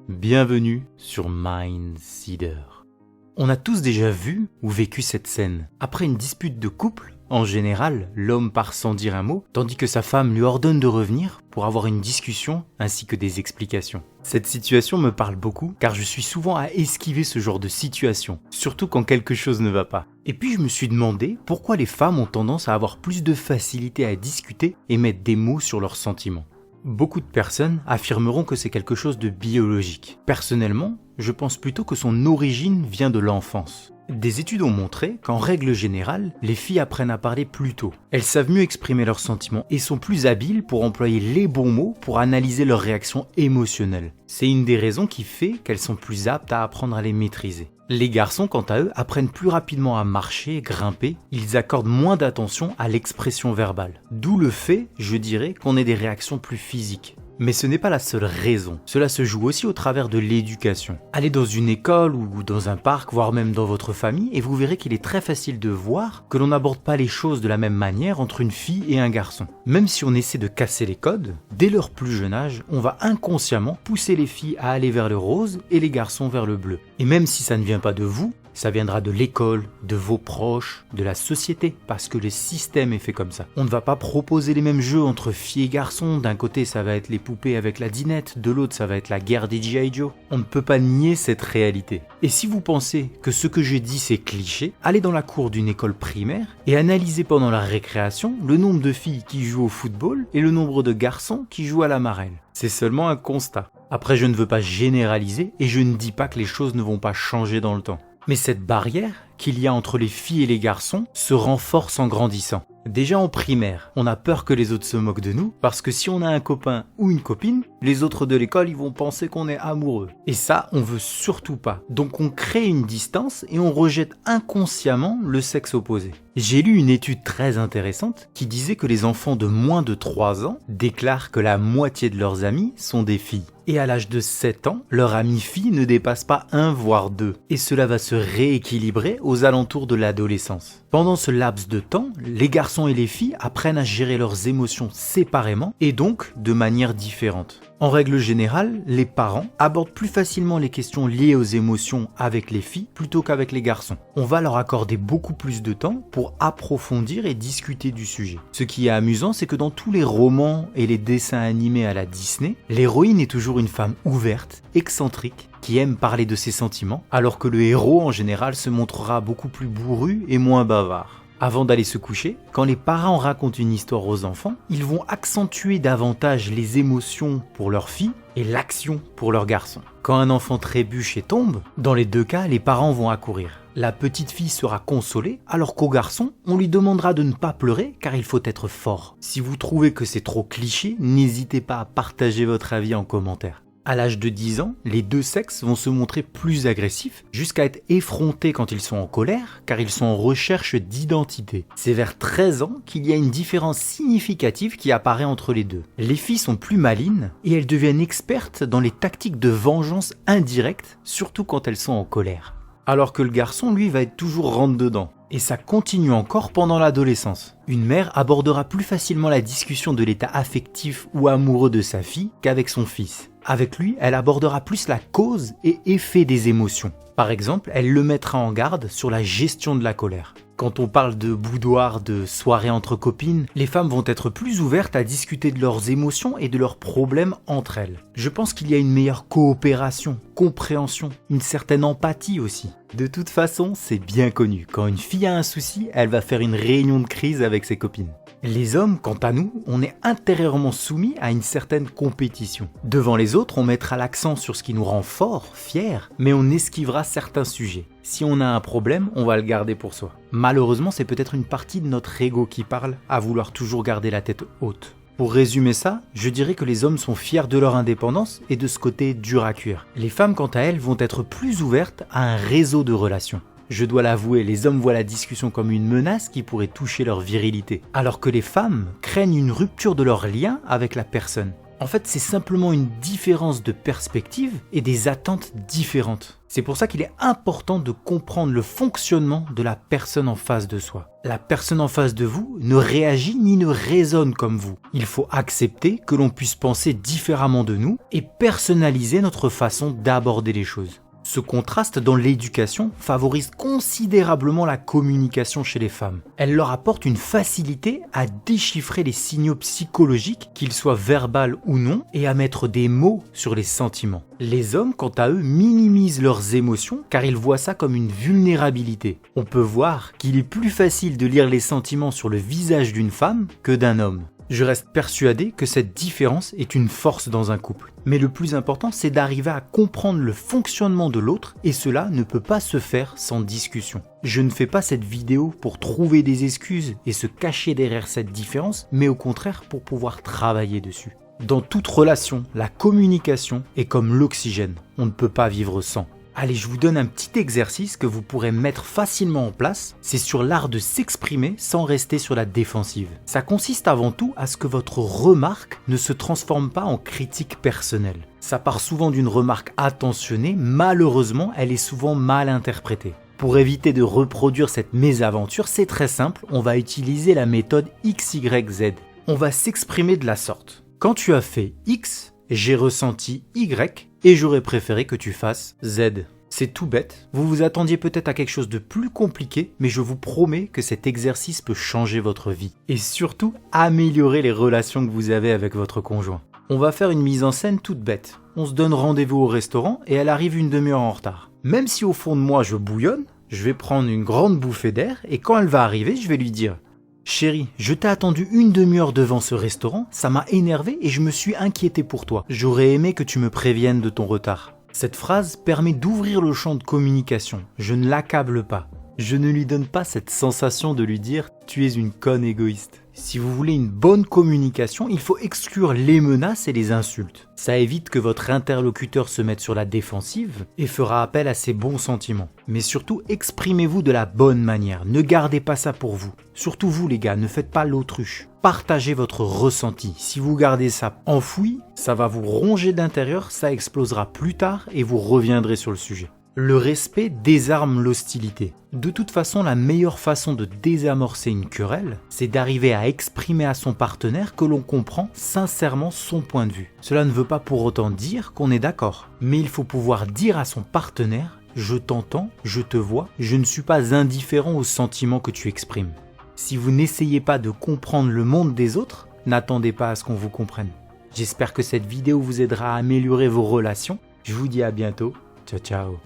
Bienvenue sur Mindseeder. On a tous déjà vu ou vécu cette scène. Après une dispute de couple, en général, l'homme part sans dire un mot, tandis que sa femme lui ordonne de revenir pour avoir une discussion ainsi que des explications. Cette situation me parle beaucoup car je suis souvent à esquiver ce genre de situation, surtout quand quelque chose ne va pas. Et puis je me suis demandé pourquoi les femmes ont tendance à avoir plus de facilité à discuter et mettre des mots sur leurs sentiments. Beaucoup de personnes affirmeront que c'est quelque chose de biologique. Personnellement, je pense plutôt que son origine vient de l'enfance. Des études ont montré qu'en règle générale, les filles apprennent à parler plus tôt. Elles savent mieux exprimer leurs sentiments et sont plus habiles pour employer les bons mots pour analyser leurs réactions émotionnelles. C'est une des raisons qui fait qu'elles sont plus aptes à apprendre à les maîtriser. Les garçons, quant à eux, apprennent plus rapidement à marcher, grimper, ils accordent moins d'attention à l'expression verbale. D'où le fait, je dirais, qu'on ait des réactions plus physiques. Mais ce n'est pas la seule raison, cela se joue aussi au travers de l'éducation. Allez dans une école ou dans un parc, voire même dans votre famille, et vous verrez qu'il est très facile de voir que l'on n'aborde pas les choses de la même manière entre une fille et un garçon. Même si on essaie de casser les codes, dès leur plus jeune âge, on va inconsciemment pousser les filles à aller vers le rose et les garçons vers le bleu. Et même si ça ne vient pas de vous, ça viendra de l'école, de vos proches, de la société, parce que le système est fait comme ça. On ne va pas proposer les mêmes jeux entre filles et garçons, d'un côté ça va être les poupées avec la dinette, de l'autre ça va être la guerre des G.I. Joe. On ne peut pas nier cette réalité. Et si vous pensez que ce que je dis c'est cliché, allez dans la cour d'une école primaire et analysez pendant la récréation le nombre de filles qui jouent au football et le nombre de garçons qui jouent à la marelle. C'est seulement un constat. Après je ne veux pas généraliser et je ne dis pas que les choses ne vont pas changer dans le temps. Mais cette barrière qu'il y a entre les filles et les garçons se renforce en grandissant. Déjà en primaire, on a peur que les autres se moquent de nous parce que si on a un copain ou une copine, les autres de l'école ils vont penser qu'on est amoureux. Et ça, on veut surtout pas. Donc on crée une distance et on rejette inconsciemment le sexe opposé. J'ai lu une étude très intéressante qui disait que les enfants de moins de 3 ans déclarent que la moitié de leurs amis sont des filles. Et à l'âge de 7 ans, leur ami fille ne dépasse pas 1 voire 2. Et cela va se rééquilibrer aux alentours de l'adolescence. Pendant ce laps de temps, les garçons et les filles apprennent à gérer leurs émotions séparément et donc de manière différente. En règle générale, les parents abordent plus facilement les questions liées aux émotions avec les filles plutôt qu'avec les garçons. On va leur accorder beaucoup plus de temps pour approfondir et discuter du sujet. Ce qui est amusant, c'est que dans tous les romans et les dessins animés à la Disney, l'héroïne est toujours une femme ouverte, excentrique, qui aime parler de ses sentiments, alors que le héros en général se montrera beaucoup plus bourru et moins bavard. Avant d'aller se coucher, quand les parents racontent une histoire aux enfants, ils vont accentuer davantage les émotions pour leur fille et l'action pour leur garçon. Quand un enfant trébuche et tombe, dans les deux cas, les parents vont accourir. La petite fille sera consolée, alors qu'au garçon, on lui demandera de ne pas pleurer car il faut être fort. Si vous trouvez que c'est trop cliché, n'hésitez pas à partager votre avis en commentaire. À l'âge de 10 ans, les deux sexes vont se montrer plus agressifs, jusqu'à être effrontés quand ils sont en colère, car ils sont en recherche d'identité. C'est vers 13 ans qu'il y a une différence significative qui apparaît entre les deux. Les filles sont plus malines, et elles deviennent expertes dans les tactiques de vengeance indirecte, surtout quand elles sont en colère. Alors que le garçon, lui, va être toujours rentre-dedans. Et ça continue encore pendant l'adolescence. Une mère abordera plus facilement la discussion de l'état affectif ou amoureux de sa fille qu'avec son fils. Avec lui, elle abordera plus la cause et effet des émotions. Par exemple, elle le mettra en garde sur la gestion de la colère. Quand on parle de boudoir, de soirée entre copines, les femmes vont être plus ouvertes à discuter de leurs émotions et de leurs problèmes entre elles. Je pense qu'il y a une meilleure coopération, compréhension, une certaine empathie aussi. De toute façon, c'est bien connu, quand une fille a un souci, elle va faire une réunion de crise avec ses copines. Les hommes, quant à nous, on est intérieurement soumis à une certaine compétition. Devant les autres, on mettra l'accent sur ce qui nous rend forts, fiers, mais on esquivera certains sujets. Si on a un problème, on va le garder pour soi. Malheureusement, c'est peut-être une partie de notre ego qui parle, à vouloir toujours garder la tête haute. Pour résumer ça, je dirais que les hommes sont fiers de leur indépendance et de ce côté dur à cuire. Les femmes, quant à elles, vont être plus ouvertes à un réseau de relations. Je dois l'avouer, les hommes voient la discussion comme une menace qui pourrait toucher leur virilité, alors que les femmes craignent une rupture de leur lien avec la personne. En fait, c'est simplement une différence de perspective et des attentes différentes. C'est pour ça qu'il est important de comprendre le fonctionnement de la personne en face de soi. La personne en face de vous ne réagit ni ne raisonne comme vous. Il faut accepter que l'on puisse penser différemment de nous et personnaliser notre façon d'aborder les choses. Ce contraste dans l'éducation favorise considérablement la communication chez les femmes. Elle leur apporte une facilité à déchiffrer les signaux psychologiques, qu'ils soient verbaux ou non, et à mettre des mots sur les sentiments. Les hommes, quant à eux, minimisent leurs émotions car ils voient ça comme une vulnérabilité. On peut voir qu'il est plus facile de lire les sentiments sur le visage d'une femme que d'un homme. Je reste persuadé que cette différence est une force dans un couple. Mais le plus important, c'est d'arriver à comprendre le fonctionnement de l'autre et cela ne peut pas se faire sans discussion. Je ne fais pas cette vidéo pour trouver des excuses et se cacher derrière cette différence, mais au contraire pour pouvoir travailler dessus. Dans toute relation, la communication est comme l'oxygène. On ne peut pas vivre sans. Allez, je vous donne un petit exercice que vous pourrez mettre facilement en place. C'est sur l'art de s'exprimer sans rester sur la défensive. Ça consiste avant tout à ce que votre remarque ne se transforme pas en critique personnelle. Ça part souvent d'une remarque attentionnée, malheureusement, elle est souvent mal interprétée. Pour éviter de reproduire cette mésaventure, c'est très simple, on va utiliser la méthode XYZ. On va s'exprimer de la sorte. Quand tu as fait X, j'ai ressenti Y et j'aurais préféré que tu fasses Z. C'est tout bête, vous vous attendiez peut-être à quelque chose de plus compliqué, mais je vous promets que cet exercice peut changer votre vie et surtout améliorer les relations que vous avez avec votre conjoint. On va faire une mise en scène toute bête. On se donne rendez-vous au restaurant et elle arrive une demi-heure en retard. Même si au fond de moi je bouillonne, je vais prendre une grande bouffée d'air et quand elle va arriver, je vais lui dire « Chérie, je t'ai attendu une demi-heure devant ce restaurant, ça m'a énervé et je me suis inquiété pour toi. J'aurais aimé que tu me préviennes de ton retard. » Cette phrase permet d'ouvrir le champ de communication. Je ne l'accable pas. Je ne lui donne pas cette sensation de lui dire « tu es une conne égoïste ». Si vous voulez une bonne communication, il faut exclure les menaces et les insultes. Ça évite que votre interlocuteur se mette sur la défensive et fera appel à ses bons sentiments. Mais surtout, exprimez-vous de la bonne manière. Ne gardez pas ça pour vous. Surtout vous les gars, ne faites pas l'autruche. Partagez votre ressenti. Si vous gardez ça enfoui, ça va vous ronger d'intérieur, ça explosera plus tard et vous reviendrez sur le sujet. Le respect désarme l'hostilité. De toute façon, la meilleure façon de désamorcer une querelle, c'est d'arriver à exprimer à son partenaire que l'on comprend sincèrement son point de vue. Cela ne veut pas pour autant dire qu'on est d'accord, mais il faut pouvoir dire à son partenaire « je t'entends, je te vois, je ne suis pas indifférent aux sentiments que tu exprimes ». Si vous n'essayez pas de comprendre le monde des autres, n'attendez pas à ce qu'on vous comprenne. J'espère que cette vidéo vous aidera à améliorer vos relations. Je vous dis à bientôt. Ciao ciao.